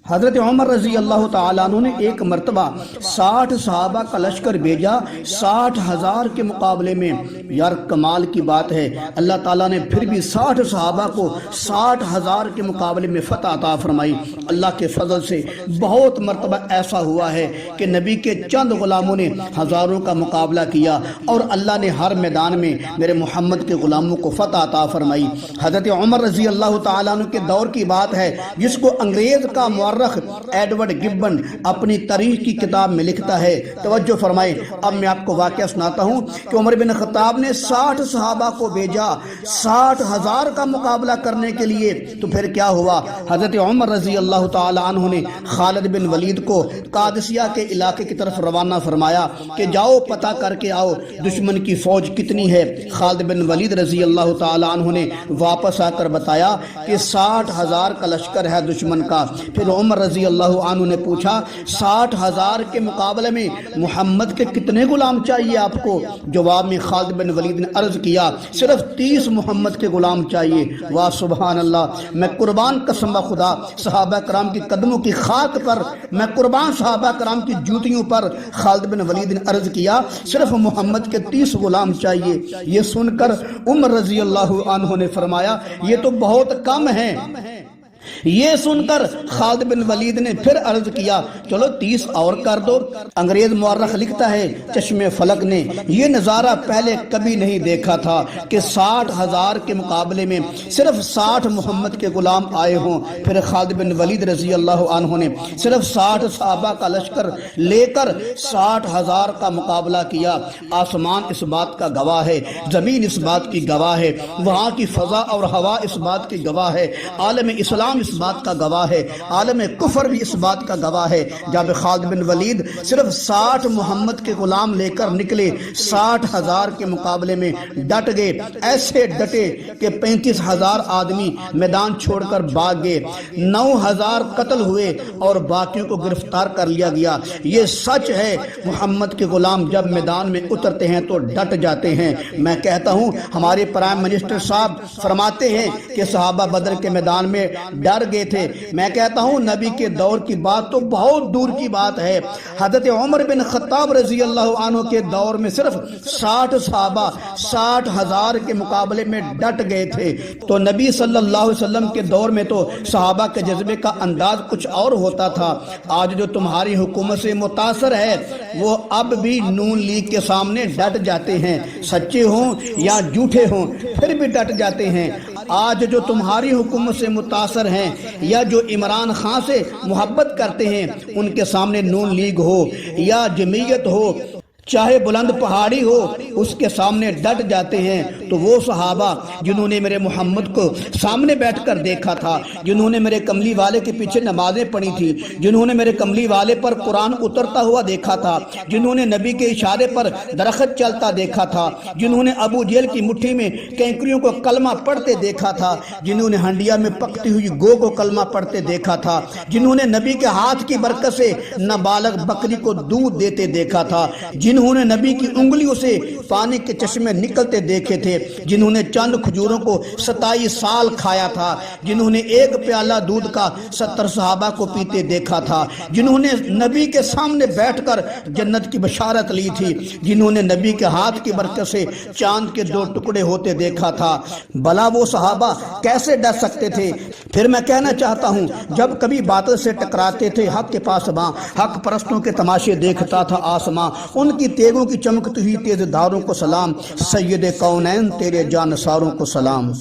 حضرت عمر رضی اللہ تعالیٰ عنہ نے ایک مرتبہ 60 صحابہ کا لشکر بھیجا 60,000 کے مقابلے میں۔ یار کمال کی بات ہے، اللہ تعالیٰ نے پھر بھی 60 صحابہ کو 60,000 کے مقابلے میں فتح عطا فرمائی۔ اللہ کے فضل سے بہت مرتبہ ایسا ہوا ہے کہ نبی کے چند غلاموں نے ہزاروں کا مقابلہ کیا اور اللہ نے ہر میدان میں میرے محمد کے غلاموں کو فتح عطا فرمائی۔ حضرت عمر رضی اللہ تعالیٰ عنہ کے دور کی بات ہے، جس کو انگریز کا مورخ ایڈورڈ گبن اپنی تاریخ کی کتاب میں لکھتا ہے۔ توجہ فرمائیں، اب میں آپ کو واقعہ سناتا ہوں کہ عمر بن خطاب نے 60 صحابہ کو بھیجا 60,000 کا مقابلہ کرنے کے لیے۔ تو پھر کیا ہوا؟ حضرت عمر رضی اللہ تعالی عنہ نے خالد بن ولید کو قادسیہ کے علاقے کی طرف روانہ فرمایا کہ جاؤ پتہ کر کے آؤ دشمن کی فوج کتنی ہے۔ خالد بن ولید رضی اللہ تعالی عنہ نے واپس آ کر بتایا کہ 60,000 کا لشکر ہے دشمن کا۔ پھر عمر رضی اللہ عنہ نے پوچھا 60,000 کے مقابلے میں محمد کے کتنے غلام چاہیے آپ کو؟ جواب میں خالد بن ولید نے عرض کیا صرف 30 محمد کے غلام چاہیے۔ واہ سبحان اللہ، میں قربان قسم خدا، صحابہ کرام کی قدموں کی خاک پر میں قربان، صحابہ کرام کی جوتیوں پر خالد بن ولید نے عرض کیا صرف محمد کے 30 غلام چاہیے۔ یہ سن کر عمر رضی اللہ عنہ نے فرمایا یہ تو بہت کم ہے۔ یہ سن کر خالد بن ولید نے پھر عرض کیا چلو 30 اور کر دو۔ انگریز مورخ لکھتا ہے چشم فلک نے یہ نظارہ پہلے کبھی نہیں دیکھا تھا کہ 60,000 کے مقابلے میں صرف 60 محمد کے غلام آئے ہوں۔ پھر خالد بن ولید رضی اللہ عنہ نے صرف 60 صحابہ کا لشکر لے کر 60,000 کا مقابلہ کیا۔ آسمان اس بات کا گواہ ہے، زمین اس بات کی گواہ ہے، وہاں کی فضا اور ہوا اس بات کی گواہ ہے، عالم اسلام اس بات کا گواہ ہے، عالم کفر بھی اس بات کا گواہ ہے۔ جب خالد بن ولید صرف 60 محمد کے غلام لے کر نکلے 60,000 کے مقابلے میں ڈٹ گئے، ایسے ڈٹے کہ 35,000 آدمی میدان چھوڑ کر بھاگ گئے، 9,000 قتل ہوئے اور باقیوں کو گرفتار کر لیا گیا۔ یہ سچ ہے، محمد کے غلام جب میدان میں اترتے ہیں تو ڈٹ جاتے ہیں۔ میں کہتا ہوں ہمارے پرائم منسٹر صاحب فرماتے ہیں کہ صحابہ بدر کے میدان میں ڈر گئے تھے۔ میں کہتا ہوں نبی کے دور کی بات تو بہت دور کی بات ہے، حضرت عمر بن خطاب رضی اللہ عنہ کے دور میں صرف 60 صحابہ 60,000 کے مقابلے میں ڈٹ گئے تھے۔ تو نبی صلی اللہ علیہ وسلم کے دور میں تو صحابہ کے جذبے کا انداز کچھ اور ہوتا تھا۔ آج جو تمہاری حکومت سے متاثر ہے وہ اب بھی نون لیگ کے سامنے ڈٹ جاتے ہیں، سچے ہوں یا جھوٹے ہوں پھر بھی ڈٹ جاتے ہیں۔ آج جو تمہاری حکومت سے متاثر ہیں یا جو عمران خان سے محبت کرتے ہیں ان کے سامنے نون لیگ ہو یا جمعیت ہو چاہے بلند پہاڑی ہو اس کے سامنے ڈٹ جاتے ہیں۔ تو وہ صحابہ جنہوں نے میرے محمد کو سامنے بیٹھ کر دیکھا تھا، جنہوں نے میرے کملی والے کے پیچھے نمازیں پڑھی تھی، جنہوں نے میرے کملی والے پر قرآن اترتا ہوا دیکھا تھا، جنہوں نے نبی کے اشارے پر درخت چلتا دیکھا تھا، جنہوں نے ابو جہل کی مٹھی میں کینکریوں کو کلمہ پڑھتے دیکھا تھا، جنہوں نے ہنڈیا میں پکتی ہوئی گو کو کلمہ پڑھتے دیکھا تھا، جنہوں نے نبی کے ہاتھ کی برکت سے نابالغ بکری کو دودھ دیتے دیکھا تھا، جنہوں نے نبی کی انگلیوں سے پانی کے چشمے نکلتے دیکھے تھے، جنہوں نے چند کھجوروں کو 27 سال کھایا تھا، جنہوں نے ایک پیالہ دودھ کا 70 صحابہ کو پیتے دیکھا تھا، جنہوں نے نبی کے سامنے بیٹھ کر جنت کی بشارت لی تھی، جنہوں نے نبی کے ہاتھ کی برکت سے چاند کے 2 ٹکڑے ہوتے دیکھا تھا، بھلا وہ صحابہ کیسے ڈر سکتے تھے؟ پھر میں کہنا چاہتا ہوں جب کبھی باطل سے ٹکراتے تھے حق کے پاسباں، حق پرستوں کے تماشے دیکھتا تھا آسماں، ان کی تیغوں کی چمکتی ہوئی تیز دھاروں کو سلام، سید کونین تیرے جانثاروں کو سلام۔